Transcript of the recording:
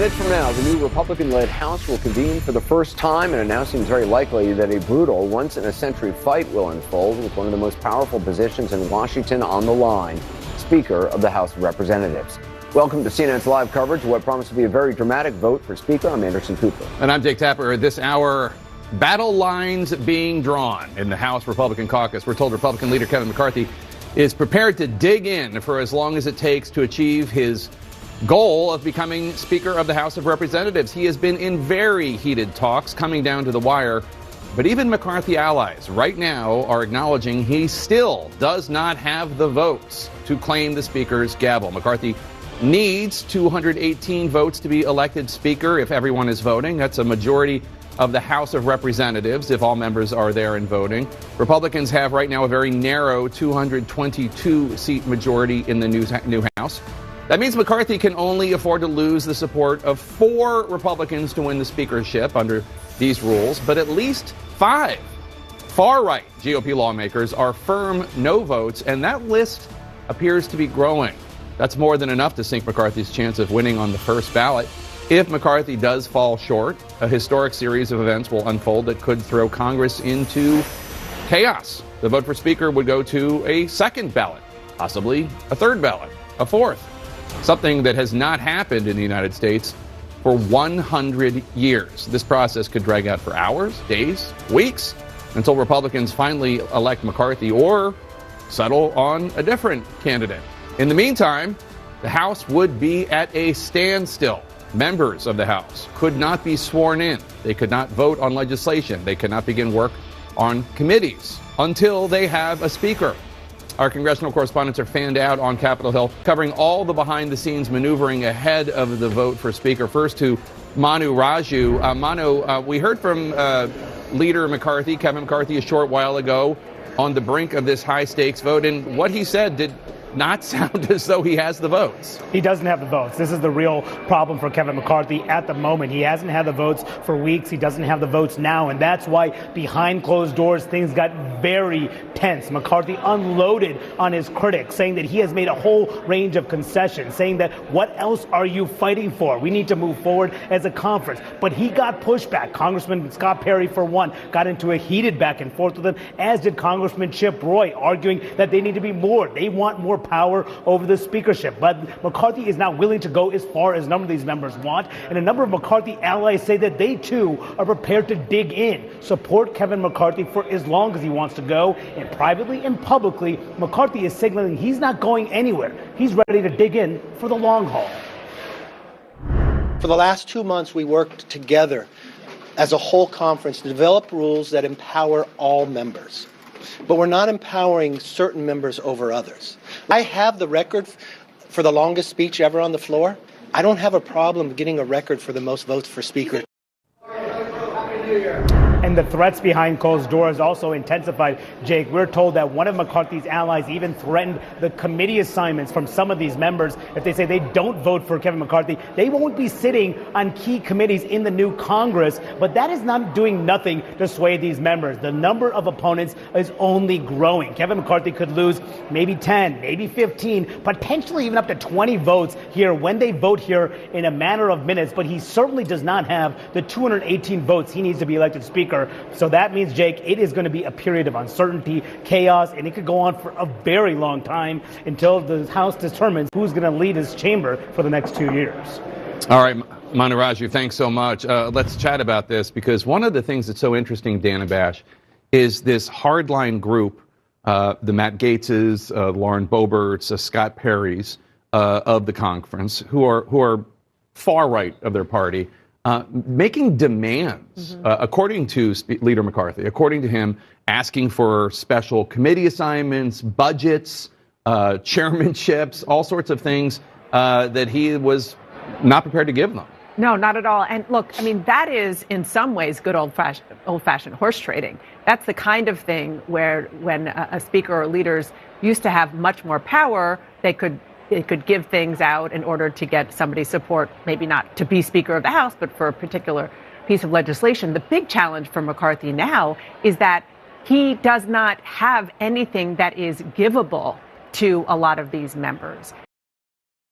Minutes from now, the new Republican-led House will convene for the first time, and it now seems very likely that a brutal, once-in-a-century fight will unfold with one of the most powerful positions in Washington on the line, Speaker of the House of Representatives. Welcome to CNN's live coverage of what promised to be a very dramatic vote for Speaker. I'm Anderson Cooper. And I'm Jake Tapper. This hour, battle lines being drawn in the House Republican caucus. We're told Republican leader Kevin McCarthy is prepared to dig in for as long as it takes to achieve his goal of becoming Speaker of the House of Representatives. He has been in very heated talks coming down to the wire, but even McCarthy allies right now are acknowledging he still does not have the votes to claim the Speaker's gavel. McCarthy needs 218 votes to be elected Speaker if everyone is voting. That's a majority of the House of Representatives if all members are there and voting. Republicans have right now a very narrow 222-seat majority in the new House. That means McCarthy can only afford to lose the support of 4 Republicans to win the speakership under these rules, but at least 5 far-right GOP lawmakers are firm no votes, and that list appears to be growing. That's more than enough to sink McCarthy's chance of winning on the first ballot. If McCarthy does fall short, a historic series of events will unfold that could throw Congress into chaos. The vote for Speaker would go to a second ballot, possibly a third ballot, a fourth. Something that has not happened in the United States for 100 years. This process could drag out for hours, days, weeks, until Republicans finally elect McCarthy or settle on a different candidate. In the meantime, the House would be at a standstill. Members of the House could not be sworn in. They could not vote on legislation. They could not begin work on committees until they have a speaker. Our congressional correspondents are fanned out on Capitol Hill, covering all the behind-the-scenes maneuvering ahead of the vote for Speaker. First to Manu Raju. Manu, we heard from Leader McCarthy, Kevin McCarthy, a short while ago on the brink of this high-stakes vote, and what he said did not sound as though he has the votes. He doesn't have the votes. This is the real problem for Kevin McCarthy at the moment. He hasn't had the votes for weeks. He doesn't have the votes now, and that's why behind closed doors things got very tense. McCarthy unloaded on his critics, saying that he has made a whole range of concessions, saying that what else are you fighting for? We need to move forward as a conference. But he got pushback. Congressman Scott Perry, for one, got into a heated back and forth with him, as did Congressman Chip Roy, arguing that they need to be more. They want more power over the speakership. But McCarthy is not willing to go as far as a number of these members want. And a number of McCarthy allies say that they, too, are prepared to dig in, support Kevin McCarthy for as long as he wants to go. And privately and publicly, McCarthy is signaling he's not going anywhere. He's ready to dig in for the long haul. For the last 2 months, we worked together as a whole conference to develop rules that empower all members. But we're not empowering certain members over others. I have the record for the longest speech ever on the floor. I don't have a problem getting a record for the most votes for Speaker. And the threats behind closed doors also intensified. Jake, we're told that one of McCarthy's allies even threatened the committee assignments from some of these members. If they say they don't vote for Kevin McCarthy, they won't be sitting on key committees in the new Congress. But that is not doing nothing to sway these members. The number of opponents is only growing. Kevin McCarthy could lose maybe 10, maybe 15, potentially even up to 20 votes here when they vote here in a matter of minutes. But he certainly does not have the 218 votes he needs to be elected Speaker. So that means, Jake, it is going to be a period of uncertainty, chaos, and it could go on for a very long time until the House determines who's going to lead his chamber for the next 2 years. All right, Manu Raju, thanks so much. Let's chat about this, because one of the things that's so interesting, Dan and Bash, is this hardline group, the Matt Gaetzes, Lauren Boeberts, Scott Perrys of the conference, who are far right of their party, making demands, according to Leader McCarthy, according to him, asking for special committee assignments, budgets, chairmanships, all sorts of things that he was not prepared to give them. No, not at all. And look, I mean, that is in some ways good old-fashioned horse trading. That's the kind of thing where when a speaker or leaders used to have much more power, they could give things out in order to get somebody's support, maybe not to be Speaker of the House, but for a particular piece of legislation. The big challenge for McCarthy now is that he does not have anything that is givable to a lot of these members.